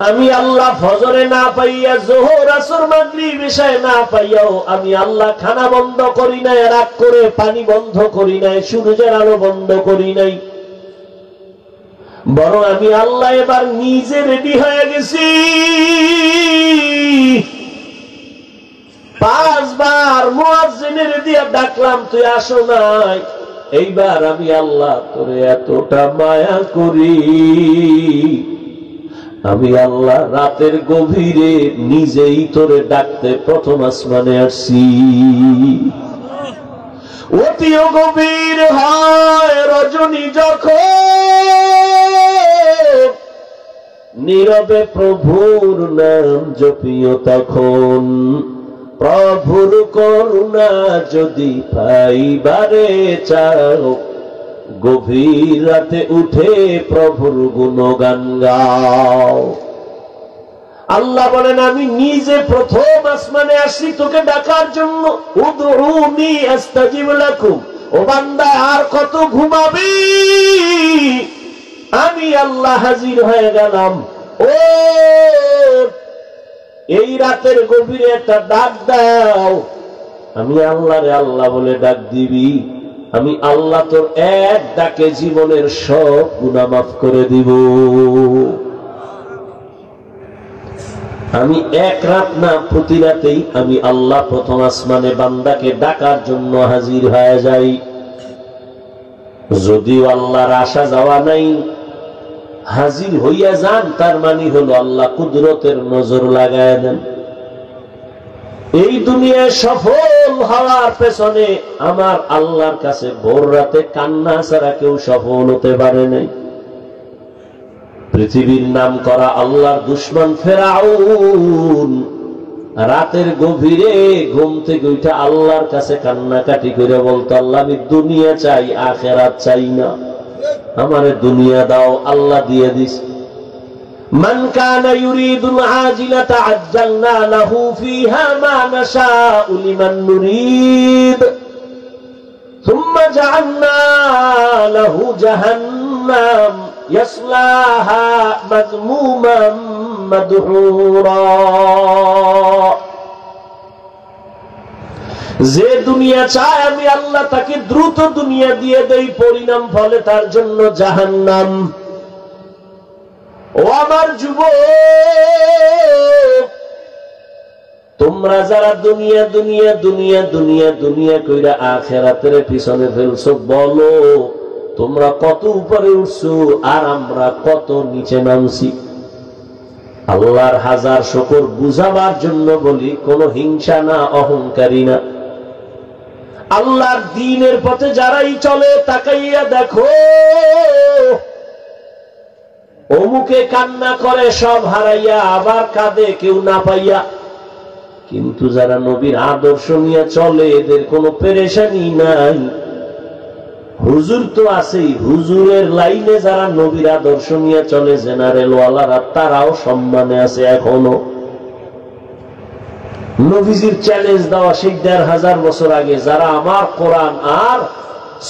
আমি আল্লাহ ফজরে না পাইয়া, যোহর আসর মাগরিব ইশায় না পাইয়াও আমি আল্লাহ খানা বন্ধ করি নাই, রাগ করে পানি বন্ধ করি নাই, সূর্যের আলো বন্ধ করি নাই। বরং আমি আল্লাহ এবার নিজে রেডি হয়ে গেছি। 5 বার মুয়াজ্জিনের দিয়া ডাকলাম, তুই আসো নাই। এইবার আমি আল্লাহ তোরে এতটা মায়া করি, আমি আল্লাহ রাতের গভীরে নিজেই তোরে ডাকতে প্রথম আসমানে আসছি। অতিও গভীর হয় রজনী যখন, নীরবে প্রভুর নাম জপিও তখন। প্রভুর করুণা যদি পাইবারে চাও, গভীর রাতে উঠে প্রভুর গুণগান গাও। আল্লাহ বলেন, আমি নিজে প্রথম আসমানে আসি তোকে ডাকার জন্য। উদউনি আস্তাজিব লাকুম। ও বান্দা, আর কত ঘুমাবি? আমি আল্লাহ হাজির হয়ে গেলাম। ও এই রাতের গভীরে একটা ডাক দাও। আমি আল্লাহরে আল্লাহ বলে ডাক দিবি, আমি আল্লাহ তোর এক ডাকে জীবনের সব গুনাহ মাফ করে দিব। আমি এক রাত না, প্রতি রাতেই আমি আল্লাহ প্রথম আসমানে বান্দাকে ডাকার জন্য হাজির হয়ে যাই। যদিও আল্লাহর আসা যাওয়া নাই, হাজির হইয়া যান, তার মানে হলো আল্লাহ কুদরতের নজর লাগায় দেন। এই দুনিয়ায় সফল হওয়ার পেছনে আমার আল্লাহর কাছে ভোর রাতে কান্না ছাড়া কেউ সফল হতে পারে নাই। পৃথিবীর নাম করা আল্লাহর দুশমন ফেরাউন রাতের গভীরে ঘুম থেকে উঠে আল্লাহর কাছে কান্নাকাটি করে বলতো, আল্লাহ আমি দুনিয়া চাই, আখিরাত চাই না, আমারে দুনিয়া দাও। আল্লাহ দিয়ে দিস। মান কানা ইউরিদুল আজিলাতা আজ্জালনা লাহু ফিহা মা নাশাউ লিমান নুরিদ সুম্মা জাআলনা লাহু জাহান্নাম ইয়াসলাহা মাযমুমান মাদহুরা। যে দুনিয়া চায় আমি আল্লাহ তাকে দ্রুত দুনিয়া দিয়ে দেই, পরিণাম ফলে তার জন্য জাহান্নাম। ও আমার যুবক, তোমরা যারা দুনিয়া দুনিয়া দুনিয়া দুনিয়া দুনিয়া কইরা আখিরাতের পিছনে ফেলছো, বলো তোমরা কত উপরে উঠছো আর আমরা কত নিচে নামছি। আল্লাহর হাজার শুকর বুঝাবার জন্য বলি, কোন হিংসা না, অহংকারী না। আল্লাহর দ্বীনের পথে যারাই চলে, তাকাইয়া দেখো অমুকে কান্না করে সব হারাইয়া, আবার কাঁদে কেউ না পাইয়া। কিন্তু যারা নবীর আদর্শ নিয়ে চলে, এদের কোনো পেরেশানি নাই। হুজুর তো আছেই, হুজুরের লাইনে যারা নবীর আদর্শ নিয়ে চলে, জেনারেল ওয়ালারা, তারাও সম্মানে আছে এখনো। নবীজির চ্যালেঞ্জ দেওয়া সেই ১৫০০ বছর আগে, যারা আমার কোরআন আর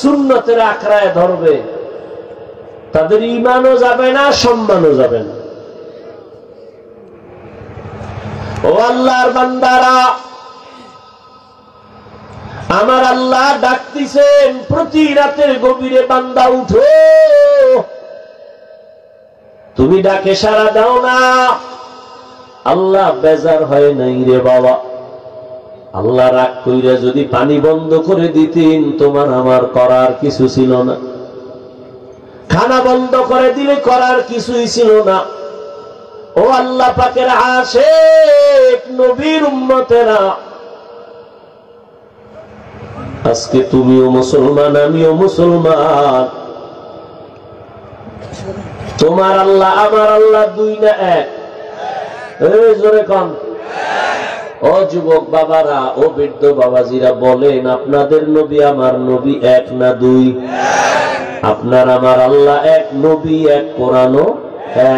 সুন্নতের আঁকড়ায় ধরবে, তাদের ঈমানও যাবে না, সম্মানও যাবে না। ও আল্লাহর বান্দারা, আমার আল্লাহ ডাকতেছেন প্রতি রাতের গভীরে, বান্দা উঠো। তুমি ডাকে সাড়া দাও না। আল্লাহ বেজার হয় নাই রে বাবা। আল্লাহ রাগ কইরা যদি পানি বন্ধ করে দিতেন, তোমার আমার করার কিছু ছিল না। খানা বন্ধ করে দিলে করার কিছুই ছিল না। ও আল্লাহ পাকের আশিক নবীর উম্মতেরা, আজকে তুমিও মুসলমান, আমিও মুসলমান। তোমার আল্লাহ আমার আল্লাহ দুই না এক? এই জোরে কন। ও যুবক বাবারা, ও বৃদ্ধ বাবাজিরা, বলেন আপনাদের নবী আমার নবী এক না দুই? আপনার আমার আল্লাহ এক, নবী এক, কোরআনও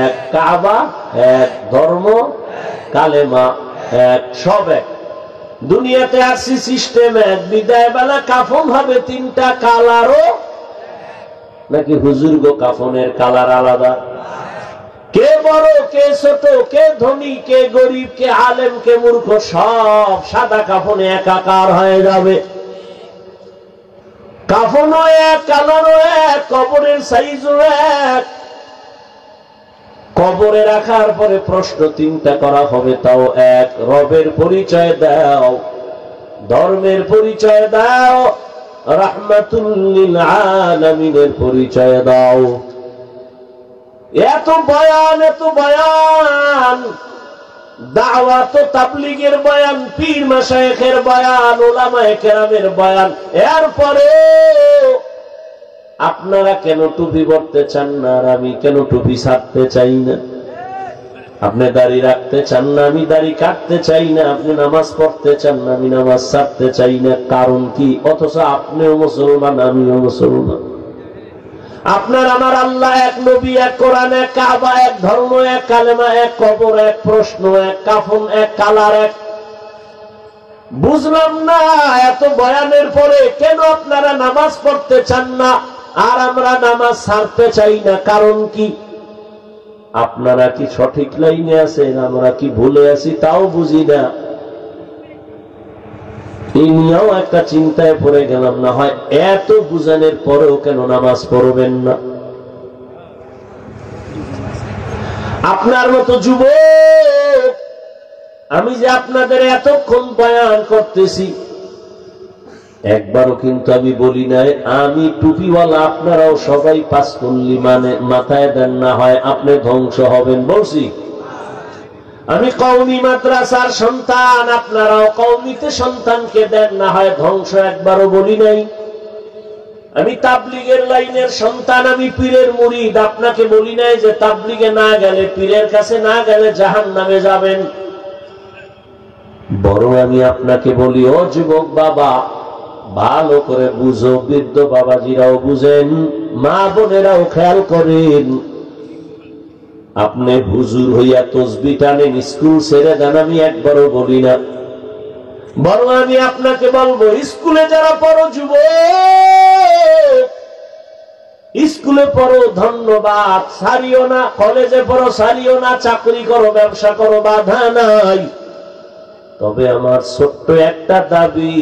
এক, কাবা এক, ধর্ম কালেমা এক, সব এক। দুনিয়াতে আসি সিস্টেম এক, বিদায় বেলা কাফন হবে 3টা কালারও নাকি হুজুর গো কাফনের কালার আলাদা? কে কে বড় কে ছোট, কে ধনী কে গরিব, কে আলেম কে মূর্খ, সব সাদা কাফনে একাকার হয়ে যাবে। কাফনও এক, কালারও এক, কবরের সাইজও এক। কবরে রাখার পরে প্রশ্ন তিনটা করা হবে, তাও এক। রবের পরিচয় দাও, ধর্মের পরিচয় দাও, রাহমাতুল লিল আলামিনের পরিচয় দাও। এত বয়ান, এত বয়ান, দাওয়াত ও তাবলীগের বয়ান, পীর মাশায়েখের বয়ান, উলামায়ে কেরামের বয়ান, এরপরে আপনারা কেন টুপি পরতে চান না আর আমি কেন টুপি ছাড়তে চাই না? আপনি দাড়ি রাখতে চান না, আমি দাড়ি কাটতে চাই না। আপনি নামাজ পড়তে চান না, আমি নামাজ ছাড়তে চাই না। কারণ কি? অথচ আপনিও মুসলমান, আমিও মুসলমান। আপনার আমার আল্লাহ এক, নবী এক, কোরআন এক, কাবা এক, ধর্ম এক, কালেমা এক, কবর এক, প্রশ্ন এক, কাফন এক, কালার এক। বুঝলাম না এত বয়ানের পরে কেন আপনারা নামাজ পড়তে চান না আর আমরা নামাজ ছাড়তে চাই না? কারণ কি? আপনারা কি সঠিক লাইনে আছেন, আমরা কি ভুলে আছি তাও বুঝি না। এই নিয়েও একটা চিন্তায় পড়ে গেলাম, না হয় এত বুঝানোর পরেও কেন নামাজ পড়বেন না? আপনার মতো যুবক, আমি যে আপনাদের এতক্ষণ বয়ান করতেছি, একবারও কিন্তু আমি বলি নাই আমি টুপিওয়ালা, আপনারাও সবাই পাঁচকল্লি মানে মাথায় দেন, না হয় আপনি ধ্বংস হবেন। বলছি আমি কওমি মাদ্রাসার সন্তান, আপনারাও কওমিতে সন্তানকে দেন, না হয় ধ্বংস। একবারও বলি নাই। আমি তাবলীগের লাইনের সন্তান, আমি পীরের মুরিদ, আপনাকে বলি নাই যে তাবলীগে না গেলে, পীরের কাছে না গেলে জাহান্নামে যাবেন। বরং আমি আপনাকে বলি, ও যুবক বাবা, ভালো করে বুঝো, বৃদ্ধ বাবাজিরাও বুঝেন, মা বোনেরাও খেয়াল করেন। আপনি হুজুর হইয়া তসবি টানেন, স্কুল ছেড়ে দেন, আমি একবারও বলি না। বরং আমি আপনাকে বলবো, স্কুলে যারা পড়ো যুবক, স্কুলে পড়ো, ধন্যবাদ, সারিও না। কলেজে পড়ো, সারিও না। চাকরি করো, ব্যবসা করো, বাধা নাই। তবে আমার ছোট্ট একটা দাবি,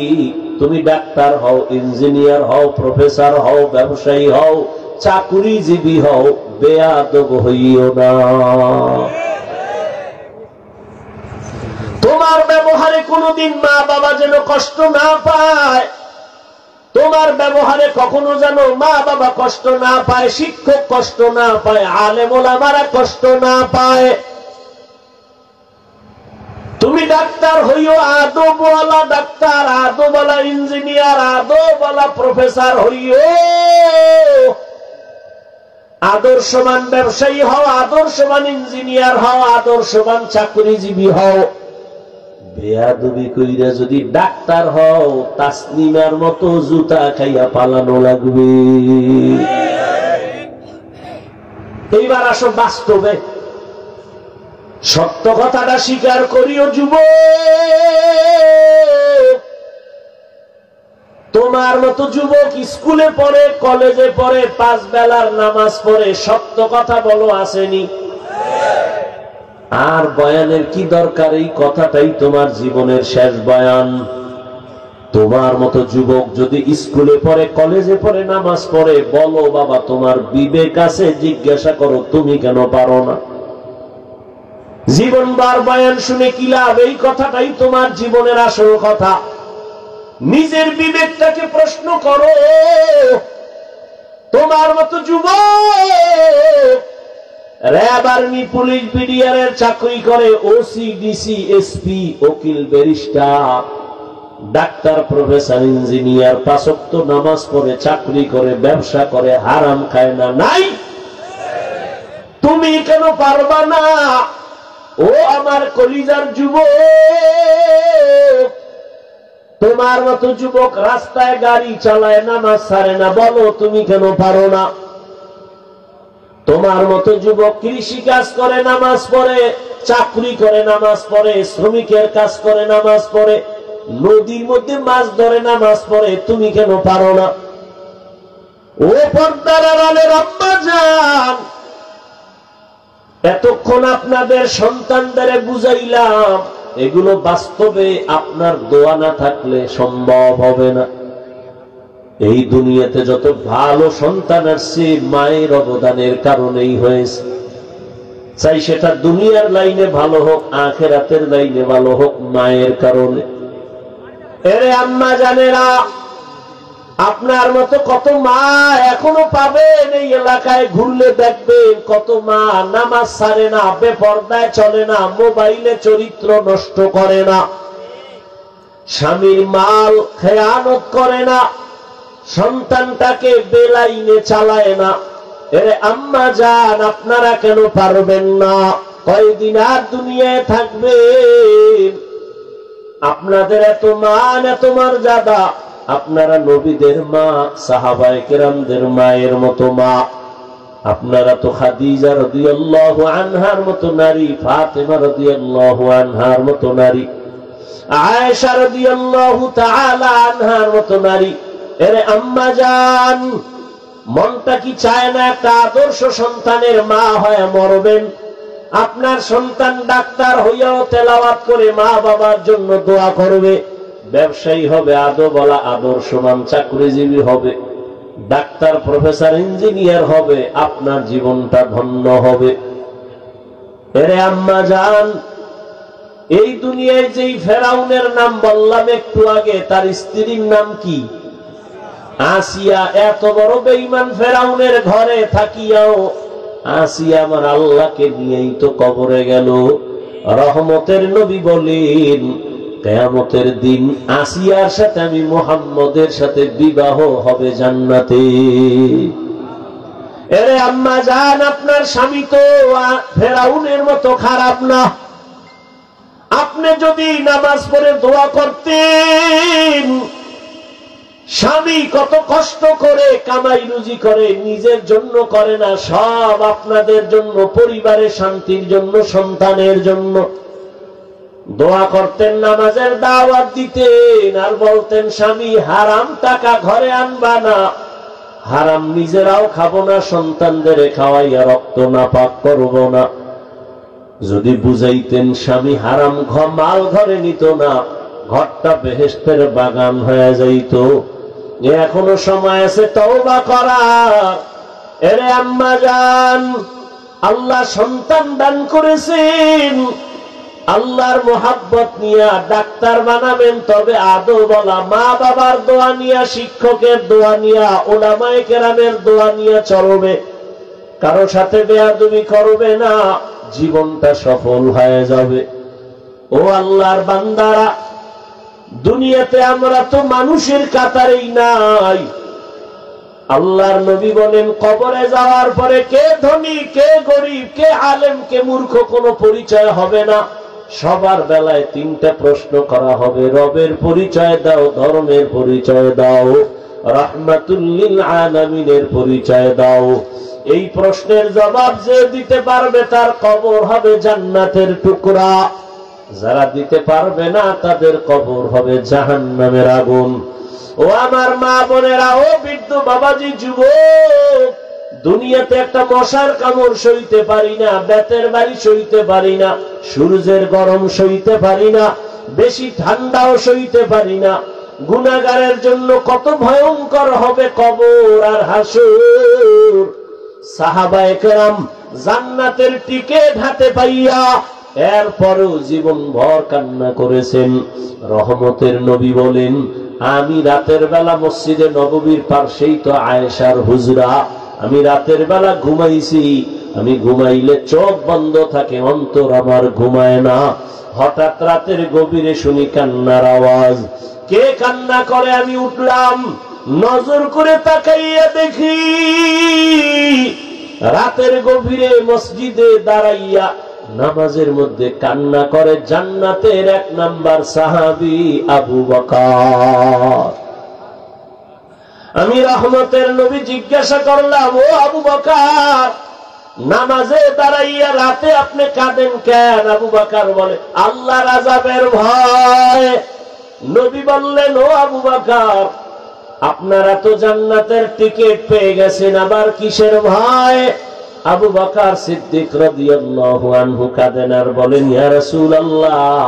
তুমি ডাক্তার হও, ইঞ্জিনিয়ার হও, প্রফেসর হও, ব্যবসায়ী হও, চাকুরিজীবী হও, বেয়াদব হইও না। তোমার ব্যবহারে কোনোদিন মা বাবা যেন কষ্ট না পায়, তোমার ব্যবহারে কখনো যেন মা বাবা কষ্ট না পায়, শিক্ষক কষ্ট না পায়, আলেম ওলামারা কষ্ট না পায়। তুমি ডাক্তার হইও, আদবওয়ালা ডাক্তার, আদবওয়ালা ইঞ্জিনিয়ার, আদবওয়ালা প্রফেসর হইও, আদর্শবান ব্যবসায়ী হও, আদর্শবান ইঞ্জিনিয়ার হও, আদর্শবান চাকরিজীবী হও। বেয়াদবি কইরা যদি ডাক্তার হও, তাসলিমার মতো জুতা খাইয়া পালানো লাগবে। এইবার আসো বাস্তবে, সত্য কথাটা স্বীকার করিও যুবক। তোমার মতো যুবক স্কুলে পড়ে, কলেজে পড়ে, 5 বেলার নামাজ পড়ে, সত্য কথা বলো, আসেনি? আর বয়ানের কি দরকার? এই কথাটাই তোমার জীবনের শেষ বয়ান। তোমার মতো যুবক যদি স্কুলে পড়ে, কলেজে পড়ে, নামাজ পড়ে, বলো বাবা, তোমার বিবেক আছে, জিজ্ঞাসা করো তুমি কেন পারো না? জীবনবার বয়ান শুনে কি লাভ? এই কথাটাই তোমার জীবনের আসল কথা। নিজের বিবেকটাকে প্রশ্ন করো। তোমার মতো যুবক র্যাব, আর্মি, পুলিশ, বিডিআর এর চাকরি করে, ওসি, ডিসি, এসপি, উকিল, ব্যারিস্টার, ডাক্তার, প্রফেসর, ইঞ্জিনিয়ার, 5 ওয়াক্ত নামাজ পড়ে, চাকরি করে, ব্যবসা করে, হারাম খায় না? নাই। তুমি কেন পারবা না? ও আমার কলিজার যুবক, তোমার মতো যুবক রাস্তায় গাড়ি চালায়, নামাজ ছাড়ে না, বলো তুমি কেন পারো না? তোমার মতো যুবক কৃষি কাজ করে, নামাজ পড়ে, চাকরি করে, নামাজ পড়ে, শ্রমিকের কাজ করে, নামাজ পড়ে, নদীর মধ্যে মাছ ধরে, নামাজ পড়ে, তুমি কেন পারো না? ও পর্দার আড়ালের আম্মা জান, এতক্ষণ আপনাদের সন্তানদের বুঝাইলাম, এগুলো বাস্তবে আপনার দোয়া না থাকলে সম্ভব হবে না। এই দুনিয়াতে যত ভালো সন্তান আসছে মায়ের অবদানের কারণেই হয়েছে। চাই সেটা দুনিয়ার লাইনে ভালো হোক, আখিরাতের লাইনে ভালো হোক, মায়ের কারণে। এরে আম্মা জানেরা, আপনার মতো কত মা এখনো পাবেন এই এলাকায়, ঘুরলে দেখবেন কত মা নামাজ ছাড়ে না, বেপরদায় চলে না, মোবাইলে চরিত্র নষ্ট করে না, স্বামীর মাল খেয়ানত করে না, সন্তানটাকে বেলাইনে চালায় না। এরে আম্মা জান, আপনারা কেন পারবেন না? কয়দিন আর দুনিয়ায় থাকবেন? আপনাদের এত মান, এত মর্যাদা, আপনারা নবীদের মা, সাহাবায়ে কেরামদের মায়ের মতো মা। আপনারা তো খাদিজা রাদিয়াল্লাহু আনহার মতো নারী, ফাতেমা রাদিয়াল্লাহু আনহার মতো নারী, আয়েশা রাদিয়াল্লাহু তাআলা আনহার মতো নারী। এরে আম্মা জান, মনটা কি চায় না একটা আদর্শ সন্তানের মা হয়ে মরবেন? আপনার সন্তান ডাক্তার হইয়াও তেলাওয়াত করে মা বাবার জন্য দোয়া করবে, ব্যবসায়ী হবে, আদবওয়ালা আদর্শবান চাকরিজীবী হবে, ডাক্তার প্রফেসর ইঞ্জিনিয়ার হবে, আপনার জীবনটা ধন্য হবে। এরে আম্মা জান, এই দুনিয়ায় যেই ফেরাউনের নাম বললাম একটু আগে, তার স্ত্রীর নাম কি? আসিয়া। এত বড় বেঈমান ফেরাউনের ঘরে থাকিয়াও আসিয়া আমার আল্লাহকে নিয়েই তো কবরে গেল। রহমতের নবী বলেন, কিয়ামতের দিন আসিয়ার সাথে আমি মুহাম্মদের সাথে বিবাহ হবে জান্নাতে। এরে আম্মা জান, আপনার স্বামী তো ফেরাউনের মতো খারাপ না। আপনি যদি নামাজ পড়ে দোয়া করতেন, স্বামী কত কষ্ট করে কামাই রুজি করে, নিজের জন্য করে না, সব আপনাদের জন্য, পরিবারের শান্তির জন্য, সন্তানের জন্য দোয়া করতেন, নামাজের দাওয়াত দিতেন, আর বলতেন স্বামী হারাম টাকা ঘরে আনবা না, হারাম নিজেরাও খাবো না, সন্তানদের খাওয়াইয়া রক্ত না পাক করবো না। যদি বুঝাইতেন স্বামী হারাম মাল ঘরে নিত না, ঘরটা বেহেশতের বাগান হয়ে যাইত। এখনো সময় আছে তওবা করার। এরে আম্মা জান, আল্লাহ সন্তান দান করেছেন, আল্লাহর মোহাব্বত নিয়া ডাক্তার বানাবেন, তবে আদবওয়ালা মা বাবার দোয়া নিয়া, শিক্ষকের দোয়া নিয়া, উলামায়ে কেরামের দোয়া নিয়া চলবে, কারো সাথে বেয়াদবি করবে না, জীবনটা সফল হয়ে যাবে। ও আল্লাহর বান্দারা, দুনিয়াতে আমরা তো মানুষের কাতারেই নাই। আল্লাহর নবী বলেন, কবরে যাওয়ার পরে কে ধনী, কে গরিব, কে আলেম, কে মূর্খ কোনো পরিচয় হবে না। সবার বেলায় তিনটা প্রশ্ন করা হবে, রবের পরিচয় দাও, ধর্মের পরিচয় দাও, রাহমাতুল লিল আলামিনের পরিচয় দাও। এই প্রশ্নের জবাব যে দিতে পারবে তার কবর হবে জান্নাতের টুকরা, যারা দিতে পারবে না তাদের কবর হবে জাহান্নামের আগুন। ও আমার মা বোনেরা, ও বৃদ্ধ বাবাজি, যুবক, দুনিয়াতে একটা মশার কামড় সইতে পারি না, বেতের বাড়ি সইতে পারি না, সূর্যের গরম সইতে পারি না, বেশি ঠান্ডাও সইতে পারি না। গুনাহগারের জন্য কত ভয়ঙ্কর হবে কবর আর হাসর। সাহাবায়ে কেরাম জান্নাতের টিকিট হাতে পাইয়া এরপরও জীবন ভর কান্না করেছেন। রহমতের নবী বলেন, আমি রাতের বেলা মসজিদে নববীর পাশেই তো আয়েশার হুজরা, আমি রাতের বেলা ঘুমাইছি, আমি ঘুমাইলে চোখ বন্ধ থাকে, অন্তর আমার ঘুমায় না। হঠাৎ রাতের গভীরে শুনি কান্নার আওয়াজ। কে কান্না করে? আমি উঠলাম, নজর করে তাকাইয়া দেখি রাতের গভীরে মসজিদে দাঁড়াইয়া নামাজের মধ্যে কান্না করে জান্নাতের 1 নাম্বার সাহাবী আবু বকর। আমি রহমতের নবী জিজ্ঞাসা করলাম, ও আবু বকর, নামাজে দাঁড়াইয়া রাতে আপনি কাঁদেন কেন? আবু বকর বলে, আল্লাহর আযাবের ভয়। নবী বললেন, ও আবু বকর, আপনারা তো জান্নাতের টিকিট পেয়ে গেছেন, আবার কিসের ভয়? আবু বকর সিদ্দিক রাদিয়াল্লাহু আনহু কাঁদেন আর বলেন, ইয়া রাসূলুল্লাহ,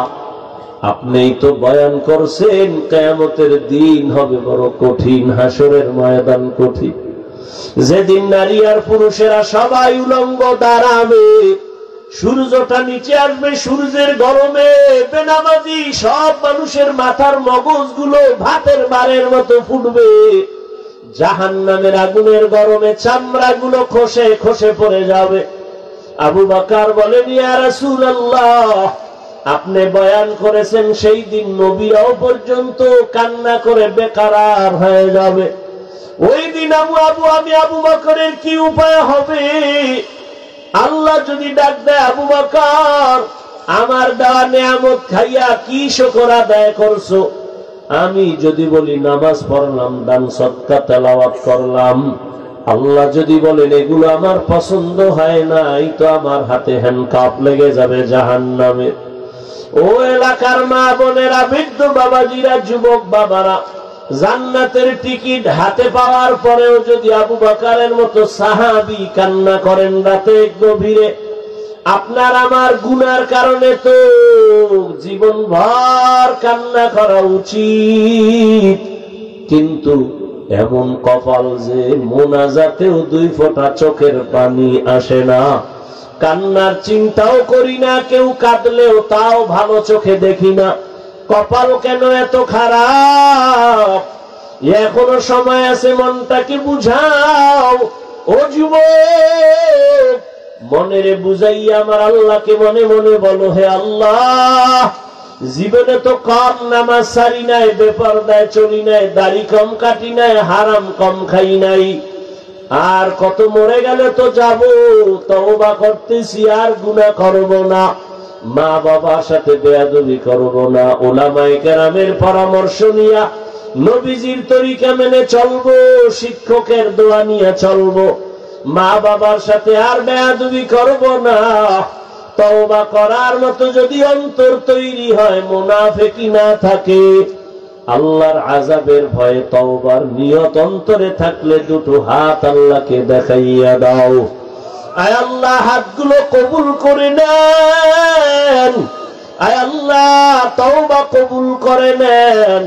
আপনিই তো বয়ান করছেন কিয়ামতের দিন হবে বড় কঠিন, হাসরের ময়দান কঠিন, যেদিন নারী আর পুরুষেরা সবাই উলঙ্গ দাঁড়াবে, সূর্যটা নিচে আসবে, সূর্যের গরমে বেনামাজি সব মানুষের মাথার মগজগুলো ভাতের বারের মতো ফুটবে, জাহান্নামের আগুনের গরমে চামড়াগুলো খসে খসে পড়ে যাবে। আবু বকর বলেন, ইয়া রাসূলুল্লাহ, আপনি বয়ান করেছেন সেই দিন নবীরাও পর্যন্ত কান্না করে বেকারার হয়ে যাবে। ওই দিন আমি আবু বকরের কি উপায় হবে? আল্লাহ যদি ডাক দেয়, আবু বকর, আমার দেওয়া নিয়ামত খাইয়া কি শুকর আদায় করছো? আমি যদি বলি নামাজ পড়লাম, দান সদকা তেলাওয়াত করলাম, আল্লাহ যদি বলেন এগুলো আমার পছন্দ হয় নাই, তো আমার হাতে হ্যান্ডকাপ লেগে যাবে জাহান্নামে। ও এলাকার মা বোনেরা, বৃদ্ধ বাবাজিরা, যুবক বাবারা, জান্নাতের টিকিট হাতে পাওয়ার পরেও যদি আবু বকরের মতো সাহাবী কান্না করেন রাতে গভীরে, আপনার আমার গুনার কারণে তো জীবনভর কান্না করা উচিত, কিন্তু এমন কপাল যে মোনাজাতেও 2 ফোঁটা চোখের পানি আসে না, কান্নার চিন্তাও করি না, কেউ কাঁদলেও তাও ভালো চোখে দেখি না। কপাল কেন এত খারাপ? এখনো সময় আছে, মনটাকে বুঝাও। ও যুবক, মনেরে বুঝাইয়া আমার আল্লাহকে মনে মনে বলো, হে আল্লাহ, জীবনে তো কম নামাজ সারি নাই, বেপরদায় চলি নাই, দাড়ি কম কাটি নাই, হারাম কম খাই নাই, আর কত মরে গেলে তো যাব, তওবা করতেছি, আর গুনাহ করব না, মা বাবার সাথে বেয়াদবি করব না, উলামায়ে কেরামের পরামর্শ নিয়া নবীজির তরিকা মেনে চলবো, শিক্ষকের দোয়া নিয়ে চলবো, মা বাবার সাথে আর বেয়াদবি করব না। তওবা করার মতো যদি অন্তর তৈরি হয়, মুনাফিকি না থাকে, আল্লাহর আযাবের ভয়ে তওবার নিয়ত অন্তরে থাকলে 2টো হাত আল্লাহকে দেখাইয়া দাও। আয় আল্লাহ, হাতগুলো কবুল করে নেন। আয় আল্লাহ, তওবা কবুল করে নেন।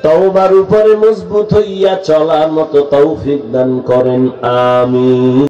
তওবার উপরে মজবুত হইয়া চলার মতো তৌফিক দান করেন, আমিন।